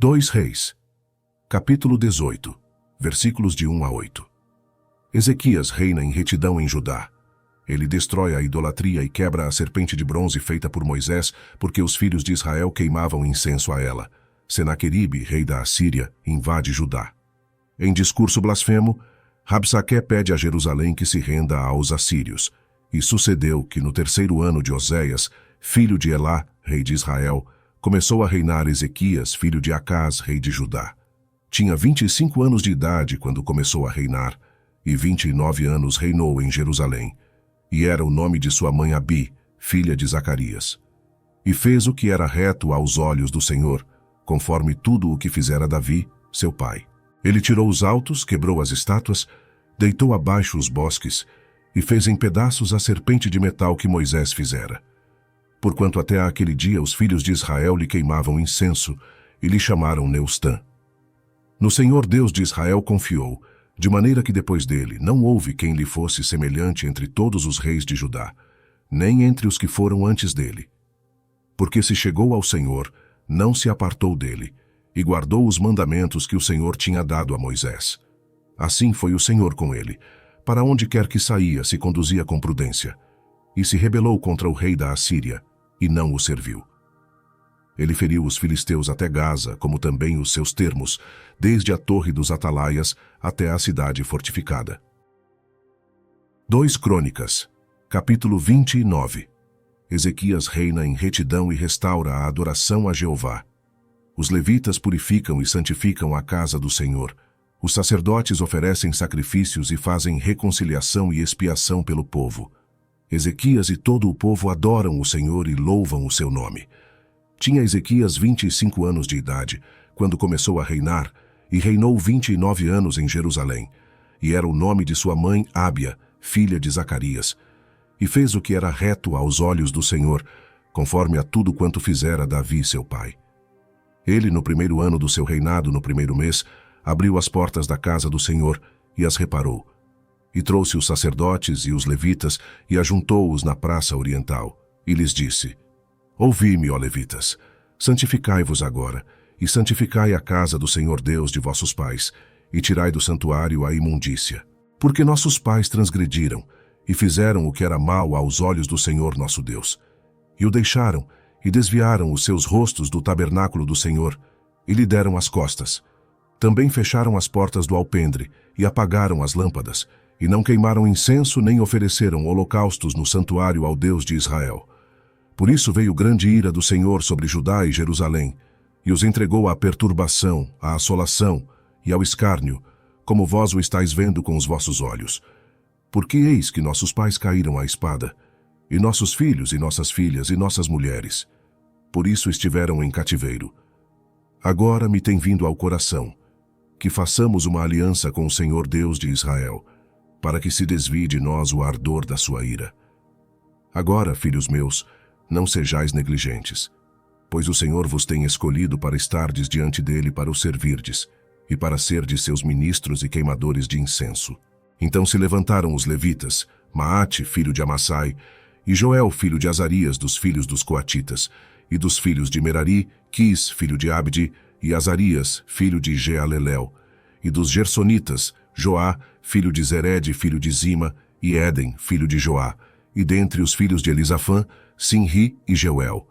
2 Reis, capítulo 18, versículos de 1 a 8. Ezequias reina em retidão em Judá. Ele destrói a idolatria e quebra a serpente de bronze feita por Moisés, porque os filhos de Israel queimavam incenso a ela. Senaqueribe, rei da Assíria, invade Judá. Em discurso blasfemo, Rabsaque pede a Jerusalém que se renda aos assírios. E sucedeu que no 3º ano de Oséias, filho de Elá, rei de Israel, começou a reinar Ezequias, filho de Acás, rei de Judá. Tinha 25 anos de idade quando começou a reinar, e 29 anos reinou em Jerusalém. E era o nome de sua mãe Abi, filha de Zacarias. E fez o que era reto aos olhos do Senhor, conforme tudo o que fizera Davi, seu pai. Ele tirou os altos, quebrou as estátuas, deitou abaixo os bosques, e fez em pedaços a serpente de metal que Moisés fizera. Porquanto até aquele dia os filhos de Israel lhe queimavam incenso, e lhe chamaram Neustã. No Senhor Deus de Israel confiou, de maneira que depois dele não houve quem lhe fosse semelhante entre todos os reis de Judá, nem entre os que foram antes dele. Porque se chegou ao Senhor, não se apartou dele, e guardou os mandamentos que o Senhor tinha dado a Moisés. Assim foi o Senhor com ele, para onde quer que saía se conduzia com prudência, e se rebelou contra o rei da Assíria, e não o serviu. Ele feriu os filisteus até Gaza, como também os seus termos, desde a torre dos atalaias até a cidade fortificada. 2 Crônicas, capítulo 29. Ezequias reina em retidão e restaura a adoração a Jeová. Os levitas purificam e santificam a casa do Senhor. Os sacerdotes oferecem sacrifícios e fazem reconciliação e expiação pelo povo. Ezequias e todo o povo adoram o Senhor e louvam o seu nome. Tinha Ezequias 25 anos de idade, quando começou a reinar, e reinou 29 anos em Jerusalém. E era o nome de sua mãe Ábia, filha de Zacarias. E fez o que era reto aos olhos do Senhor, conforme a tudo quanto fizera Davi seu pai. Ele, no 1º ano do seu reinado, no 1º mês, abriu as portas da casa do Senhor e as reparou. E trouxe os sacerdotes e os levitas e ajuntou-os na praça oriental. E lhes disse: Ouvi-me, ó levitas, santificai-vos agora, e santificai a casa do Senhor Deus de vossos pais, e tirai do santuário a imundícia. Porque nossos pais transgrediram, e fizeram o que era mal aos olhos do Senhor nosso Deus. E o deixaram, e desviaram os seus rostos do tabernáculo do Senhor, e lhe deram as costas. Também fecharam as portas do alpendre, e apagaram as lâmpadas, e não queimaram incenso nem ofereceram holocaustos no santuário ao Deus de Israel. Por isso veio grande ira do Senhor sobre Judá e Jerusalém, e os entregou à perturbação, à assolação e ao escárnio, como vós o estáis vendo com os vossos olhos. Porque eis que nossos pais caíram à espada, e nossos filhos e nossas filhas e nossas mulheres. Por isso estiveram em cativeiro. Agora me tem vindo ao coração que façamos uma aliança com o Senhor Deus de Israel, para que se desvie de nós o ardor da sua ira. Agora, filhos meus, não sejais negligentes, pois o Senhor vos tem escolhido para estardes diante dele para o servirdes, e para serdes seus ministros e queimadores de incenso. Então se levantaram os levitas, Maate, filho de Amassai, e Joel, filho de Azarias, dos filhos dos coatitas, e dos filhos de Merari, Quis, filho de Abdi, e Azarias, filho de Jealelel, e dos Gersonitas, Joá, filho de Zered, filho de Zima, e Éden, filho de Joá, e dentre os filhos de Elisafã, Sinri e Jeuel,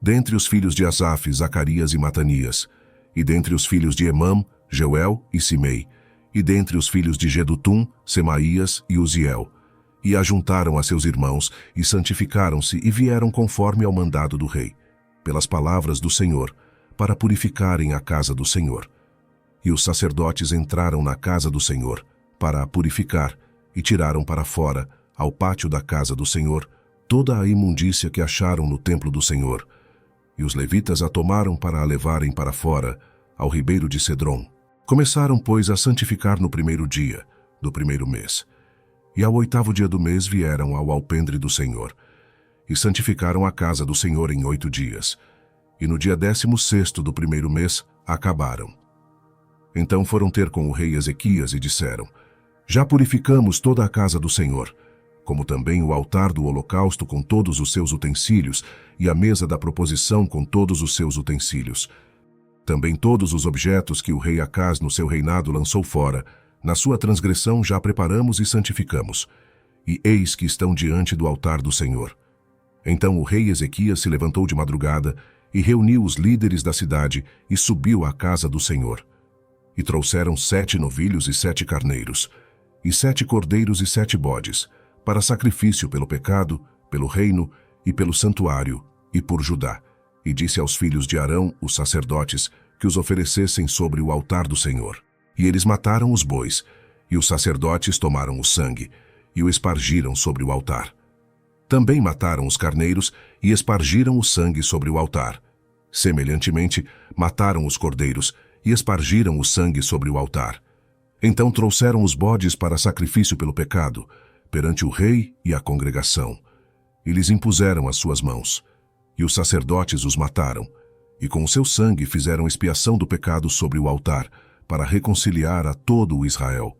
dentre os filhos de Asaf, Zacarias e Matanias, e dentre os filhos de Emam, Jeuel e Simei, e dentre os filhos de Gedutum, Semaías e Uziel. E ajuntaram a seus irmãos, e santificaram-se, e vieram conforme ao mandado do rei, pelas palavras do Senhor, para purificarem a casa do Senhor. E os sacerdotes entraram na casa do Senhor, para a purificar, e tiraram para fora, ao pátio da casa do Senhor, toda a imundícia que acharam no templo do Senhor. E os levitas a tomaram para a levarem para fora, ao ribeiro de Cedron. Começaram, pois, a santificar no 1º dia, do 1º mês. E ao 8º dia do mês vieram ao alpendre do Senhor, e santificaram a casa do Senhor em 8 dias. E no dia 16º do 1º mês, acabaram. Então foram ter com o rei Ezequias e disseram: Já purificamos toda a casa do Senhor, como também o altar do holocausto com todos os seus utensílios, e a mesa da proposição com todos os seus utensílios. Também todos os objetos que o rei Acaz no seu reinado lançou fora, na sua transgressão já preparamos e santificamos, e eis que estão diante do altar do Senhor. Então o rei Ezequias se levantou de madrugada e reuniu os líderes da cidade e subiu à casa do Senhor. E trouxeram 7 novilhos e 7 carneiros, e 7 cordeiros e 7 bodes, para sacrifício pelo pecado, pelo reino e pelo santuário, e por Judá. E disse aos filhos de Arão, os sacerdotes, que os oferecessem sobre o altar do Senhor. E eles mataram os bois, e os sacerdotes tomaram o sangue, e o espargiram sobre o altar. Também mataram os carneiros, e espargiram o sangue sobre o altar. Semelhantemente, mataram os cordeiros, e espargiram o sangue sobre o altar. Então trouxeram os bodes para sacrifício pelo pecado, perante o rei e a congregação, e lhes impuseram as suas mãos. E os sacerdotes os mataram, e com o seu sangue fizeram expiação do pecado sobre o altar, para reconciliar a todo o Israel.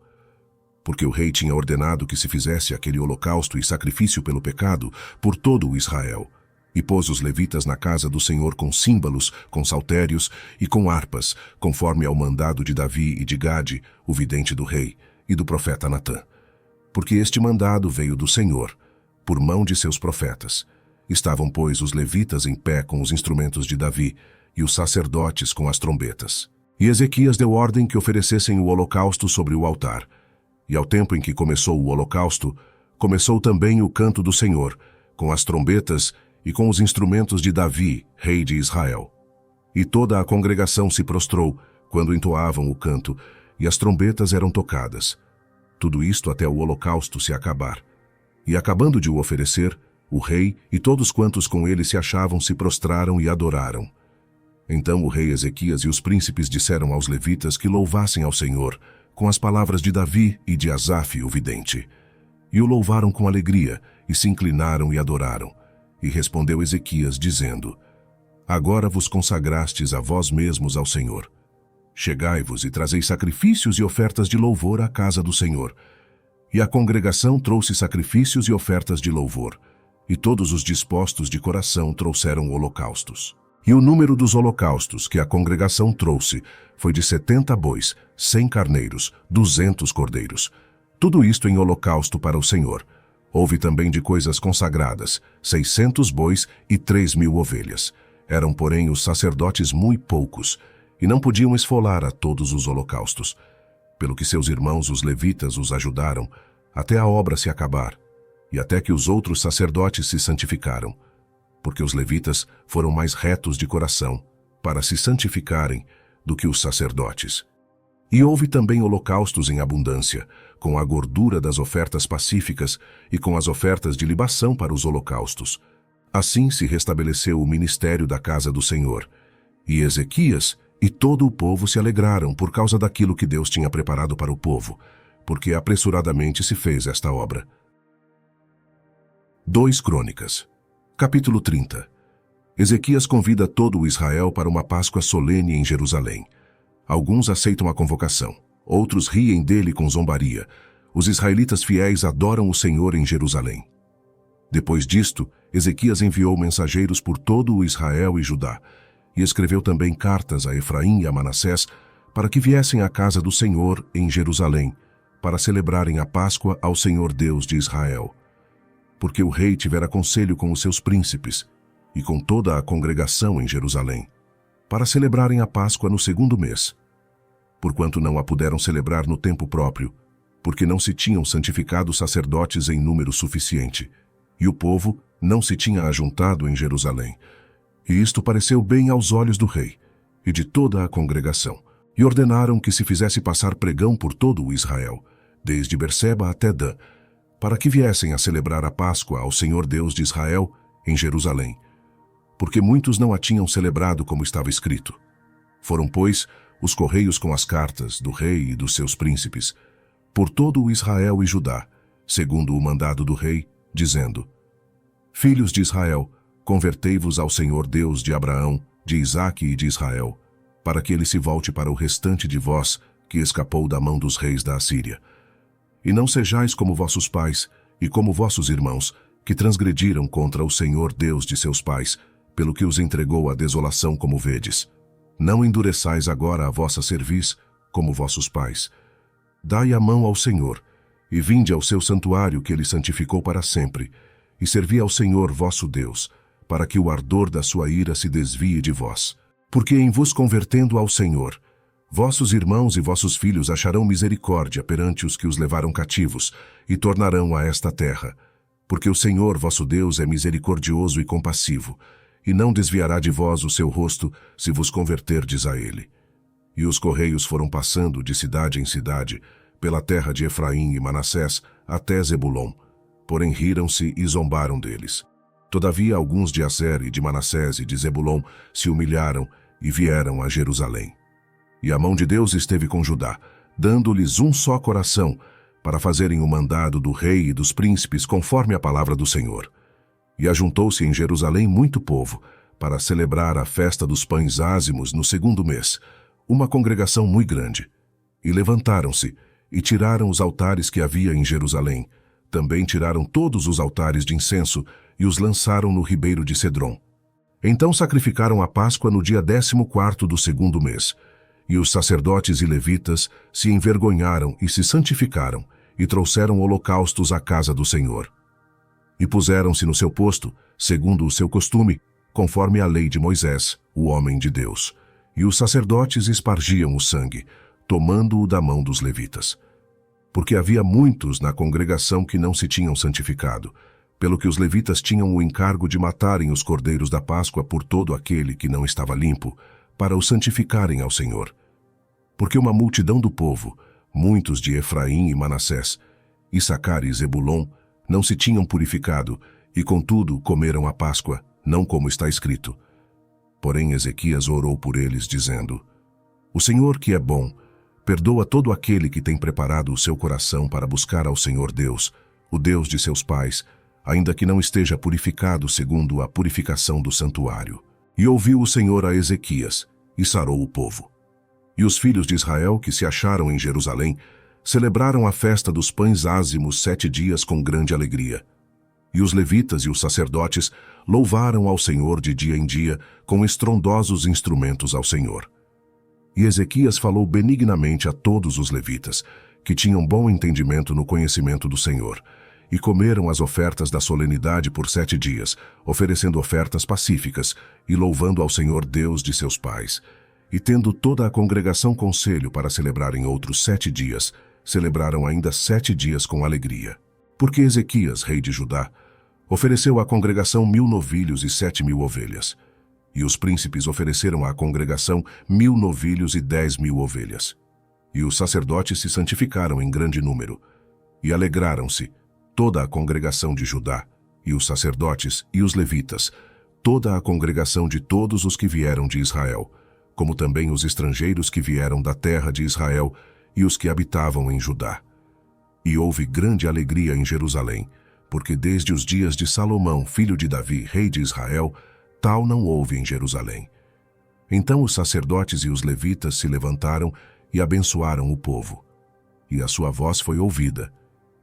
Porque o rei tinha ordenado que se fizesse aquele holocausto e sacrifício pelo pecado por todo o Israel. E pôs os levitas na casa do Senhor com símbolos, com saltérios e com harpas, conforme ao mandado de Davi e de Gade, o vidente do rei, e do profeta Natã. Porque este mandado veio do Senhor, por mão de seus profetas. Estavam, pois, os levitas em pé com os instrumentos de Davi, e os sacerdotes com as trombetas. E Ezequias deu ordem que oferecessem o holocausto sobre o altar. E ao tempo em que começou o holocausto, começou também o canto do Senhor, com as trombetas e com os instrumentos de Davi, rei de Israel. E toda a congregação se prostrou, quando entoavam o canto, e as trombetas eram tocadas. Tudo isto até o holocausto se acabar. E acabando de o oferecer, o rei e todos quantos com ele se achavam se prostraram e adoraram. Então o rei Ezequias e os príncipes disseram aos levitas que louvassem ao Senhor, com as palavras de Davi e de Asaf, o vidente. E o louvaram com alegria, e se inclinaram e adoraram. E respondeu Ezequias, dizendo: Agora vos consagrastes a vós mesmos ao Senhor. Chegai-vos e trazei sacrifícios e ofertas de louvor à casa do Senhor. E a congregação trouxe sacrifícios e ofertas de louvor, e todos os dispostos de coração trouxeram holocaustos. E o número dos holocaustos que a congregação trouxe foi de 70 bois, 100 carneiros, 200 cordeiros. Tudo isto em holocausto para o Senhor. Houve também de coisas consagradas, 600 bois e 3.000 ovelhas. Eram, porém, os sacerdotes muito poucos, e não podiam esfolar a todos os holocaustos. Pelo que seus irmãos, os levitas, os ajudaram, até a obra se acabar, e até que os outros sacerdotes se santificaram. Porque os levitas foram mais retos de coração, para se santificarem, do que os sacerdotes. E houve também holocaustos em abundância, com a gordura das ofertas pacíficas e com as ofertas de libação para os holocaustos. Assim se restabeleceu o ministério da casa do Senhor. E Ezequias e todo o povo se alegraram por causa daquilo que Deus tinha preparado para o povo, porque apressuradamente se fez esta obra. 2 Crônicas, capítulo 30. Ezequias convida todo o Israel para uma Páscoa solene em Jerusalém. Alguns aceitam a convocação, outros riem dele com zombaria. Os israelitas fiéis adoram o Senhor em Jerusalém. Depois disto, Ezequias enviou mensageiros por todo o Israel e Judá, e escreveu também cartas a Efraim e a Manassés para que viessem à casa do Senhor em Jerusalém, para celebrarem a Páscoa ao Senhor Deus de Israel. Porque o rei tivera conselho com os seus príncipes e com toda a congregação em Jerusalém, para celebrarem a Páscoa no 2º mês, porquanto não a puderam celebrar no tempo próprio, porque não se tinham santificado sacerdotes em número suficiente, e o povo não se tinha ajuntado em Jerusalém. E isto pareceu bem aos olhos do rei e de toda a congregação, e ordenaram que se fizesse passar pregão por todo o Israel, desde Berseba até Dan, para que viessem a celebrar a Páscoa ao Senhor Deus de Israel em Jerusalém, porque muitos não a tinham celebrado como estava escrito. Foram, pois, os correios com as cartas do rei e dos seus príncipes, por todo o Israel e Judá, segundo o mandado do rei, dizendo: Filhos de Israel, convertei-vos ao Senhor Deus de Abraão, de Isaque e de Israel, para que ele se volte para o restante de vós, que escapou da mão dos reis da Assíria. E não sejais como vossos pais e como vossos irmãos, que transgrediram contra o Senhor Deus de seus pais, pelo que os entregou à desolação como vedes. Não endureçais agora a vossa cerviz, como vossos pais. Dai a mão ao Senhor, e vinde ao seu santuário que ele santificou para sempre, e servi ao Senhor vosso Deus, para que o ardor da sua ira se desvie de vós. Porque em vos convertendo ao Senhor, vossos irmãos e vossos filhos acharão misericórdia perante os que os levaram cativos, e tornarão a esta terra. Porque o Senhor vosso Deus é misericordioso e compassivo, e não desviará de vós o seu rosto, se vos converterdes a ele. E os correios foram passando de cidade em cidade, pela terra de Efraim e Manassés, até Zebulon. Porém riram-se e zombaram deles. Todavia alguns de Aser e de Manassés e de Zebulon se humilharam e vieram a Jerusalém. E a mão de Deus esteve com Judá, dando-lhes um só coração, para fazerem o mandado do rei e dos príncipes conforme a palavra do Senhor. E ajuntou-se em Jerusalém muito povo, para celebrar a festa dos pães ázimos no 2º mês, uma congregação muito grande. E levantaram-se, e tiraram os altares que havia em Jerusalém. Também tiraram todos os altares de incenso, e os lançaram no ribeiro de Cedron. Então sacrificaram a Páscoa no dia 14º do 2º mês. E os sacerdotes e levitas se envergonharam e se santificaram, e trouxeram holocaustos à casa do Senhor. E puseram-se no seu posto, segundo o seu costume, conforme a lei de Moisés, o homem de Deus. E os sacerdotes espargiam o sangue, tomando-o da mão dos levitas. Porque havia muitos na congregação que não se tinham santificado, pelo que os levitas tinham o encargo de matarem os cordeiros da Páscoa por todo aquele que não estava limpo, para o santificarem ao Senhor. Porque uma multidão do povo, muitos de Efraim e Manassés, Issacar e Zebulon, não se tinham purificado, e contudo comeram a Páscoa, não como está escrito. Porém Ezequias orou por eles, dizendo: O Senhor, que é bom, perdoa todo aquele que tem preparado o seu coração para buscar ao Senhor Deus, o Deus de seus pais, ainda que não esteja purificado segundo a purificação do santuário. E ouviu o Senhor a Ezequias, e sarou o povo. E os filhos de Israel, que se acharam em Jerusalém, celebraram a festa dos pães ázimos 7 dias com grande alegria. E os levitas e os sacerdotes louvaram ao Senhor de dia em dia, com estrondosos instrumentos ao Senhor. E Ezequias falou benignamente a todos os levitas, que tinham bom entendimento no conhecimento do Senhor, e comeram as ofertas da solenidade por 7 dias, oferecendo ofertas pacíficas e louvando ao Senhor Deus de seus pais. E tendo toda a congregação conselho para celebrarem outros 7 dias, celebraram ainda 7 dias com alegria. Porque Ezequias, rei de Judá, ofereceu à congregação 1000 novilhos e 7.000 ovelhas. E os príncipes ofereceram à congregação 1000 novilhos e 10.000 ovelhas. E os sacerdotes se santificaram em grande número. E alegraram-se, toda a congregação de Judá, e os sacerdotes e os levitas, toda a congregação de todos os que vieram de Israel, como também os estrangeiros que vieram da terra de Israel e os que habitavam em Judá. E houve grande alegria em Jerusalém, porque desde os dias de Salomão, filho de Davi, rei de Israel, tal não houve em Jerusalém. Então os sacerdotes e os levitas se levantaram e abençoaram o povo. E a sua voz foi ouvida,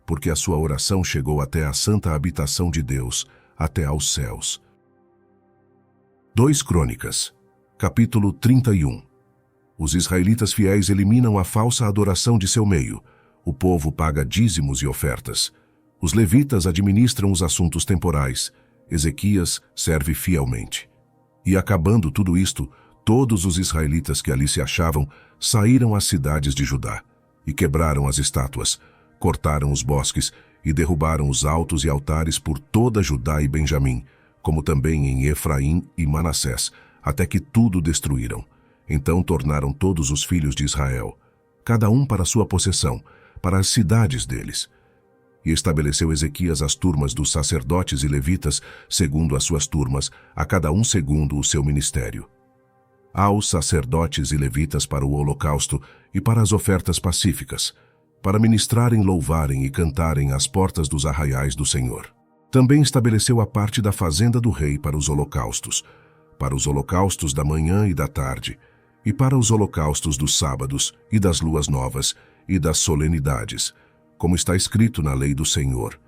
porque a sua oração chegou até a santa habitação de Deus, até aos céus. 2 Crônicas, capítulo 31. Os israelitas fiéis eliminam a falsa adoração de seu meio. O povo paga dízimos e ofertas. Os levitas administram os assuntos temporais. Ezequias serve fielmente. E acabando tudo isto, todos os israelitas que ali se achavam saíram às cidades de Judá e quebraram as estátuas, cortaram os bosques e derrubaram os altos e altares por toda Judá e Benjamim, como também em Efraim e Manassés, até que tudo destruíram. Então tornaram todos os filhos de Israel, cada um para sua possessão, para as cidades deles. E estabeleceu Ezequias as turmas dos sacerdotes e levitas, segundo as suas turmas, a cada um segundo o seu ministério. Aos sacerdotes e levitas para o holocausto e para as ofertas pacíficas, para ministrarem, louvarem e cantarem às portas dos arraiais do Senhor. Também estabeleceu a parte da fazenda do rei para os holocaustos da manhã e da tarde, e para os holocaustos dos sábados e das luas novas e das solenidades, como está escrito na lei do Senhor.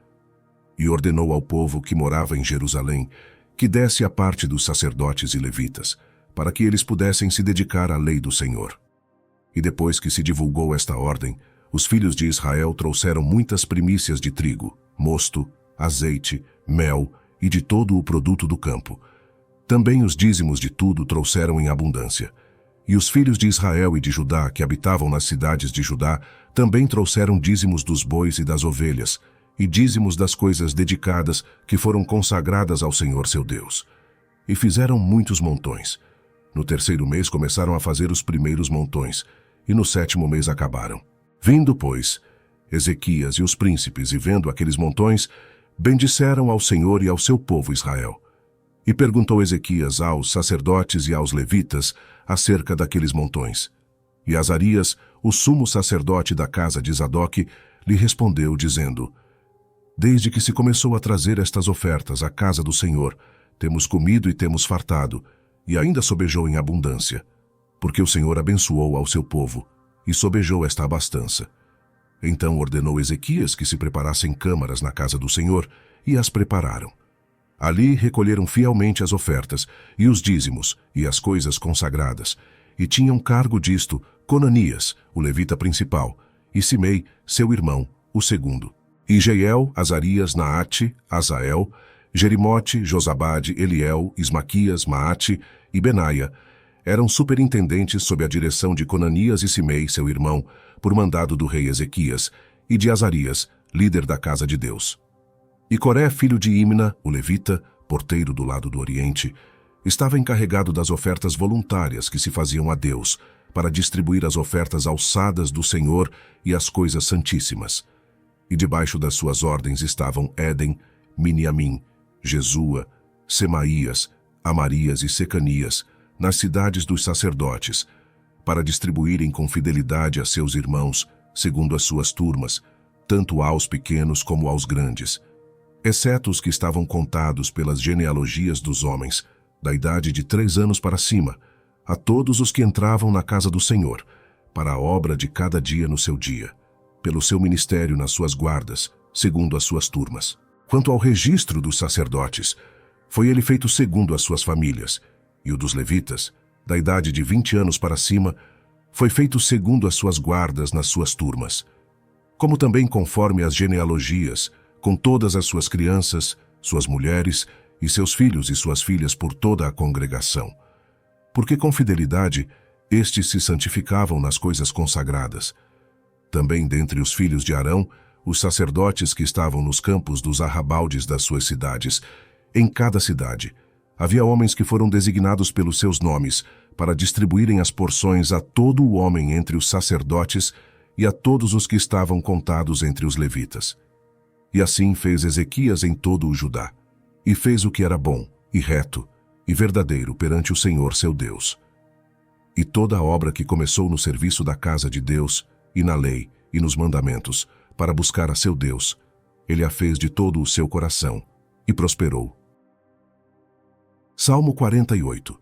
E ordenou ao povo que morava em Jerusalém que desse a parte dos sacerdotes e levitas, para que eles pudessem se dedicar à lei do Senhor. E depois que se divulgou esta ordem, os filhos de Israel trouxeram muitas primícias de trigo, mosto, azeite, mel e de todo o produto do campo. Também os dízimos de tudo trouxeram em abundância. E os filhos de Israel e de Judá, que habitavam nas cidades de Judá, também trouxeram dízimos dos bois e das ovelhas, e dízimos das coisas dedicadas que foram consagradas ao Senhor seu Deus. E fizeram muitos montões. No terceiro mês começaram a fazer os primeiros montões, e no sétimo mês acabaram. Vindo, pois, Ezequias e os príncipes, e vendo aqueles montões, bendisseram ao Senhor e ao seu povo Israel. E perguntou Ezequias aos sacerdotes e aos levitas acerca daqueles montões. E Azarias, o sumo sacerdote da casa de Zadoque, lhe respondeu, dizendo: Desde que se começou a trazer estas ofertas à casa do Senhor, temos comido e temos fartado, e ainda sobejou em abundância, porque o Senhor abençoou ao seu povo, e sobejou esta abastança. Então ordenou Ezequias que se preparassem câmaras na casa do Senhor, e as prepararam. Ali recolheram fielmente as ofertas, e os dízimos, e as coisas consagradas, e tinham cargo disto Conanias, o levita principal, e Simei, seu irmão, o segundo. E Jeiel, Azarias, Naate, Azael, Jerimote, Josabade, Eliel, Ismaquias, Maate e Benaia eram superintendentes sob a direção de Conanias e Simei, seu irmão, por mandado do rei Ezequias, e de Azarias, líder da casa de Deus. E Coré, filho de Imna, o levita, porteiro do lado do oriente, estava encarregado das ofertas voluntárias que se faziam a Deus, para distribuir as ofertas alçadas do Senhor e as coisas santíssimas. E debaixo das suas ordens estavam Éden, Miniamim, Jesua, Semaías, Amarias e Secanias, nas cidades dos sacerdotes, para distribuírem com fidelidade a seus irmãos, segundo as suas turmas, tanto aos pequenos como aos grandes, exceto os que estavam contados pelas genealogias dos homens, da idade de 3 anos para cima, a todos os que entravam na casa do Senhor, para a obra de cada dia no seu dia, pelo seu ministério nas suas guardas, segundo as suas turmas. Quanto ao registro dos sacerdotes, foi ele feito segundo as suas famílias, e o dos levitas, da idade de 20 anos para cima, foi feito segundo as suas guardas nas suas turmas, como também conforme as genealogias, com todas as suas crianças, suas mulheres e seus filhos e suas filhas por toda a congregação. Porque com fidelidade estes se santificavam nas coisas consagradas. Também dentre os filhos de Arão, os sacerdotes que estavam nos campos dos arrabaldes das suas cidades, em cada cidade, havia homens que foram designados pelos seus nomes para distribuírem as porções a todo o homem entre os sacerdotes e a todos os que estavam contados entre os levitas. E assim fez Ezequias em todo o Judá, e fez o que era bom, e reto, e verdadeiro perante o Senhor seu Deus. E toda a obra que começou no serviço da casa de Deus, e na lei, e nos mandamentos, para buscar a seu Deus, ele a fez de todo o seu coração, e prosperou. Salmo 48.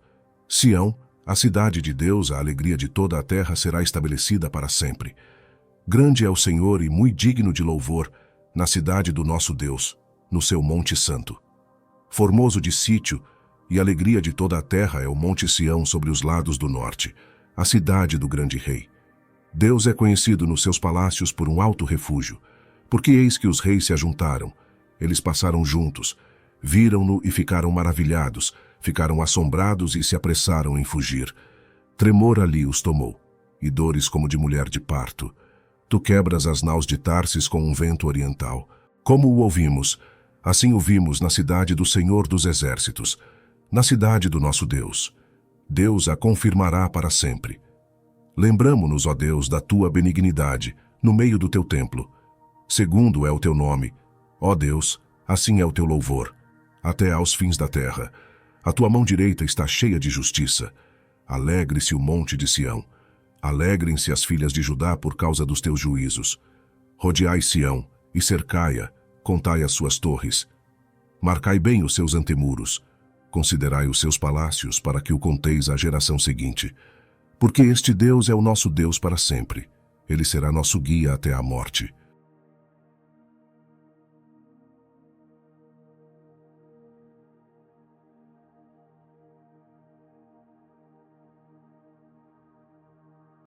Sião, a cidade de Deus, a alegria de toda a terra será estabelecida para sempre. Grande é o Senhor e muito digno de louvor, na cidade do nosso Deus, no seu monte santo. Formoso de sítio, e alegria de toda a terra é o monte Sião sobre os lados do norte, a cidade do grande rei. Deus é conhecido nos seus palácios por um alto refúgio, porque eis que os reis se ajuntaram, eles passaram juntos, viram-no e ficaram maravilhados, ficaram assombrados e se apressaram em fugir. Tremor ali os tomou, e dores como de mulher de parto. Tu quebras as naus de Tarsis com um vento oriental. Como o ouvimos, assim o vimos na cidade do Senhor dos Exércitos, na cidade do nosso Deus. Deus a confirmará para sempre. Lembramo-nos, ó Deus, da tua benignidade, no meio do teu templo. Segundo é o teu nome, ó Deus, assim é o teu louvor, até aos fins da terra. A tua mão direita está cheia de justiça. Alegre-se o monte de Sião. Alegrem-se as filhas de Judá por causa dos teus juízos. Rodeai Sião e cercai-a, contai as suas torres. Marcai bem os seus antemuros. Considerai os seus palácios para que o conteis à geração seguinte. Porque este Deus é o nosso Deus para sempre. Ele será nosso guia até a morte.